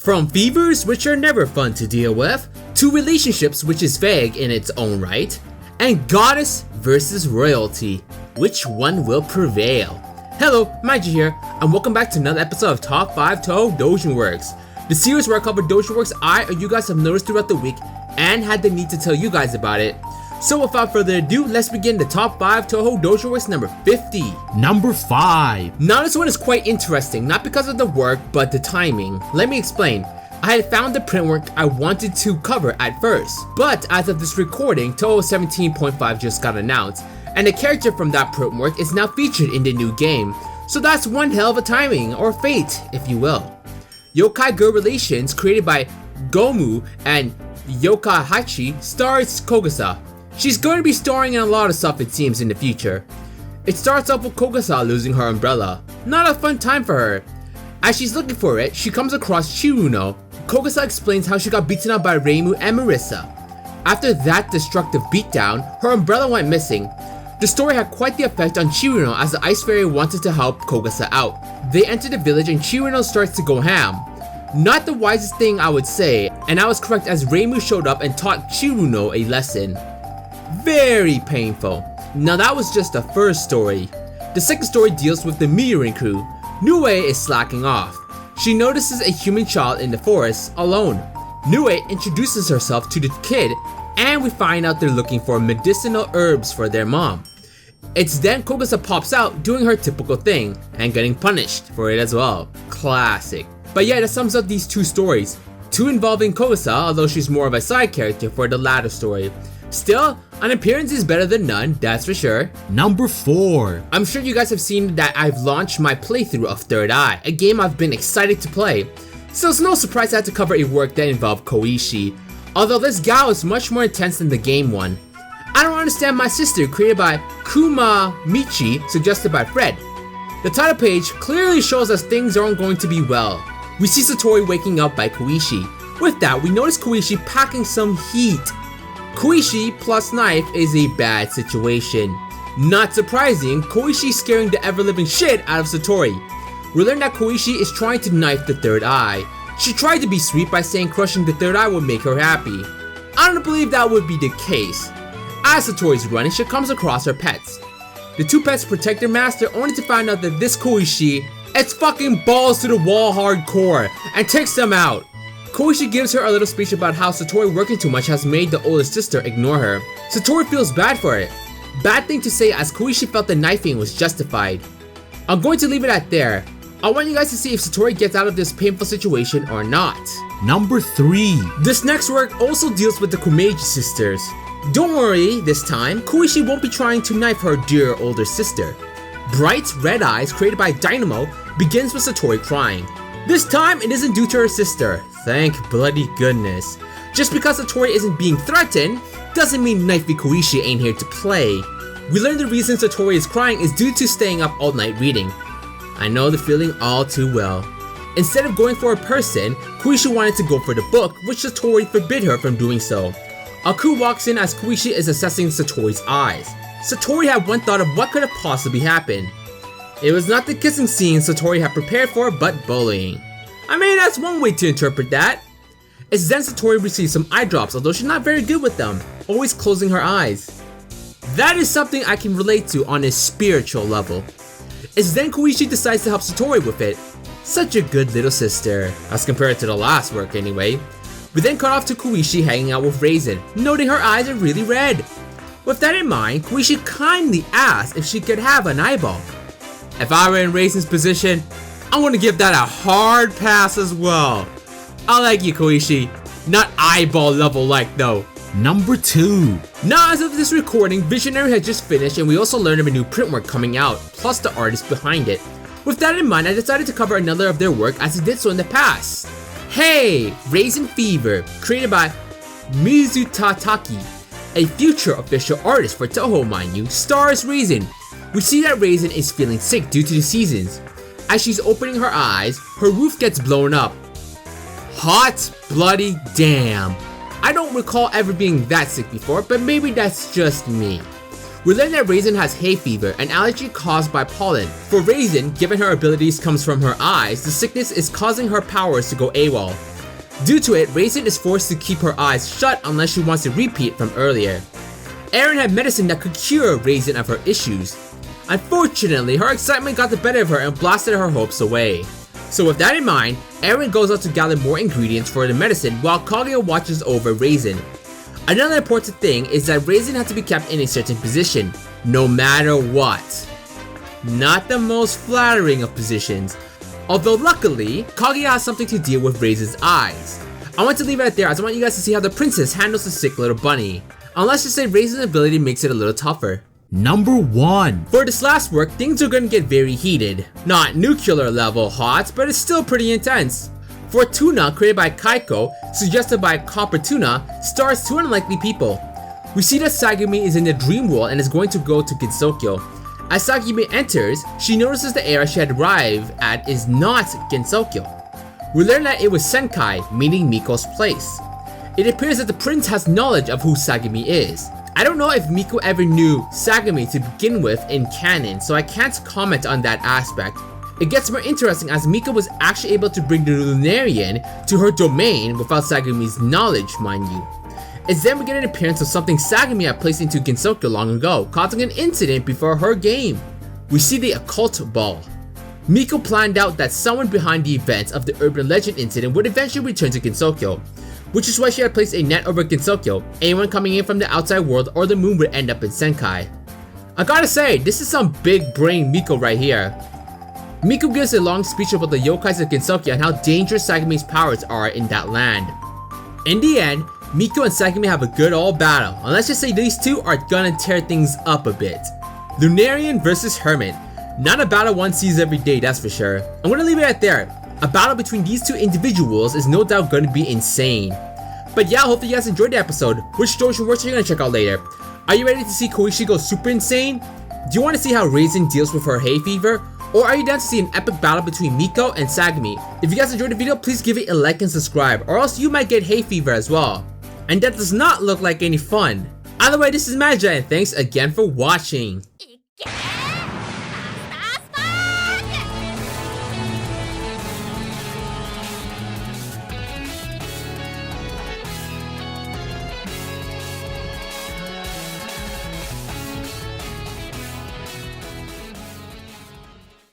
From fevers, which are never fun to deal with, to relationships, which is vague in its own right, and goddess versus royalty, which one will prevail? Hello, Magi here, and welcome back to another episode of Top 5 Touhou Doujin works, the series where I cover doujin works I or you guys have noticed throughout the week and had the need to tell you guys about it. So without further ado, let's begin the top 5 Touhou Doujin works number 50. Number 5. Now this one is quite interesting, not because of the work, but the timing. Let me explain. I had found the print work I wanted to cover at first, but as of this recording, Touhou 17.5 just got announced, and a character from that print work is now featured in the new game. So that's one hell of a timing, or fate, if you will. Yokai Girl Relations, created by Gomu and Yokai Hachi, stars Kogasa. She's going to be starring in a lot of stuff it seems in the future. It starts off with Kogasa losing her umbrella. Not a fun time for her. As she's looking for it, she comes across Chiruno. Kogasa explains how she got beaten up by Reimu and Marissa. After that destructive beatdown, her umbrella went missing. The story had quite the effect on Chiruno as the Ice Fairy wanted to help Kogasa out. They enter the village and Chiruno starts to go ham. Not the wisest thing I would say, and I was correct as Reimu showed up and taught Chiruno a lesson. Very painful. Now that was just the first story. The second story deals with the Mirin crew. Nue is slacking off. She notices a human child in the forest alone. Nue introduces herself to the kid and we find out they're looking for medicinal herbs for their mom. It's then Kogasa pops out doing her typical thing and getting punished for it as well. Classic. But yeah, that sums up these two stories. Two involving Kogasa, although she's more of a side character for the latter story. Still, an appearance is better than none, that's for sure. Number 4. I'm sure you guys have seen that I've launched my playthrough of Third Eye, a game I've been excited to play. So it's no surprise I had to cover a work that involved Koishi, although this gal is much more intense than the game one. I Don't Understand My Sister, created by Kuma Michi, suggested by Fred. The title page clearly shows us things aren't going to be well. We see Satori waking up by Koishi. With that, we notice Koishi packing some heat. Koishi plus knife is a bad situation. Not surprising, Koishi scaring the ever-living shit out of Satori. We learn that Koishi is trying to knife the third eye. She tried to be sweet by saying crushing the third eye would make her happy. I don't believe that would be the case. As Satori's running, she comes across her pets. The two pets protect their master only to find out that this Koishi is fucking balls to the wall hardcore and takes them out. Koishi gives her a little speech about how Satori working too much has made the oldest sister ignore her. Satori feels bad for it. Bad thing to say as Koishi felt the knifing was justified. I'm going to leave it at there. I want you guys to see if Satori gets out of this painful situation or not. Number 3. This next work also deals with the Kumeiji sisters. Don't worry, this time, Koishi won't be trying to knife her dear older sister. Bright Red Eyes, created by Dynamo, begins with Satori crying. This time, it isn't due to her sister. Thank bloody goodness. Just because Satori isn't being threatened, doesn't mean Knifey Koishi ain't here to play. We learn the reason Satori is crying is due to staying up all night reading. I know the feeling all too well. Instead of going for a person, Koishi wanted to go for the book, which Satori forbid her from doing so. Aku walks in as Koishi is assessing Satori's eyes. Satori had one thought of what could have possibly happened. It was not the kissing scene Satori had prepared for, but bullying. I mean, that's one way to interpret that. It's then Satori receives some eye drops, although she's not very good with them, always closing her eyes. That is something I can relate to on a spiritual level. It's then Koishi decides to help Satori with it. Such a good little sister, as compared to the last work anyway. We then cut off to Koishi hanging out with Reisen, noting her eyes are really red. With that in mind, Koishi kindly asked if she could have an eyeball. If I were in Reisen's position, I'm gonna give that a hard pass as well. I like you, Koishi. Not eyeball level like though. Number 2. Now as of this recording, Visionary had just finished and we also learned of a new print work coming out, plus the artist behind it. With that in mind, I decided to cover another of their work as it did so in the past. Hey! Reisen Fever, created by Mizutataki, a future official artist for Touhou mind you, stars Reisen. We see that Reisen is feeling sick due to the seasons. As she's opening her eyes, her roof gets blown up. Hot bloody damn. I don't recall ever being that sick before, but maybe that's just me. We learn that Reisen has hay fever, an allergy caused by pollen. For Reisen, given her abilities comes from her eyes, the sickness is causing her powers to go AWOL. Due to it, Reisen is forced to keep her eyes shut unless she wants to repeat from earlier. Eren had medicine that could cure Reisen of her issues. Unfortunately, her excitement got the better of her and blasted her hopes away. So with that in mind, Eren goes out to gather more ingredients for the medicine while Kaguya watches over Reisen. Another important thing is that Reisen had to be kept in a certain position, no matter what. Not the most flattering of positions, although luckily, Kaguya has something to deal with Reisen's eyes. I want to leave it at there as I want you guys to see how the princess handles the sick little bunny. Unless you say Reisen's ability makes it a little tougher. Number 1. For this last work, things are going to get very heated. Not nuclear level hot, but it's still pretty intense. Fortuna, created by Kaiko, suggested by Fortuna, stars two unlikely people. We see that Sagumi is in the dream world and is going to go to Gensokyo. As Sagumi enters, she notices the area she had arrived at is not Gensokyo. We learn that it was Senkai, meaning Miko's place. It appears that the prince has knowledge of who Sagumi is. I don't know if Miko ever knew Sagumi to begin with in canon, so I can't comment on that aspect. It gets more interesting as Miko was actually able to bring the Lunarian to her domain without Sagumi's knowledge, mind you. It's then we get an appearance of something Sagumi had placed into Gensokyo long ago, causing an incident before her game. We see the occult ball. Miko planned out that someone behind the events of the urban legend incident would eventually return to Gensokyo, which is why she had placed a net over Gensokyo. Anyone coming in from the outside world or the moon would end up in Senkai. I gotta say, this is some big brain Miko right here. Miko gives a long speech about the yokais of Gensokyo and how dangerous Sagumi's powers are in that land. In the end, Miko and Sagumi have a good old battle, and let's just say these two are gonna tear things up a bit. Lunarian versus Hermit. Not a battle one sees every day, that's for sure. I'm gonna leave it at there. A battle between these two individuals is no doubt gonna be insane. But yeah, hopefully you guys enjoyed the episode. Which Doujin works are you gonna check out later? Are you ready to see Koishi go super insane? Do you want to see how Reisen deals with her hay fever? Or are you down to see an epic battle between Miko and Sagumi? If you guys enjoyed the video, please give it a like and subscribe, or else you might get hay fever as well. And that does not look like any fun. Either way, this is Magi, and thanks again for watching.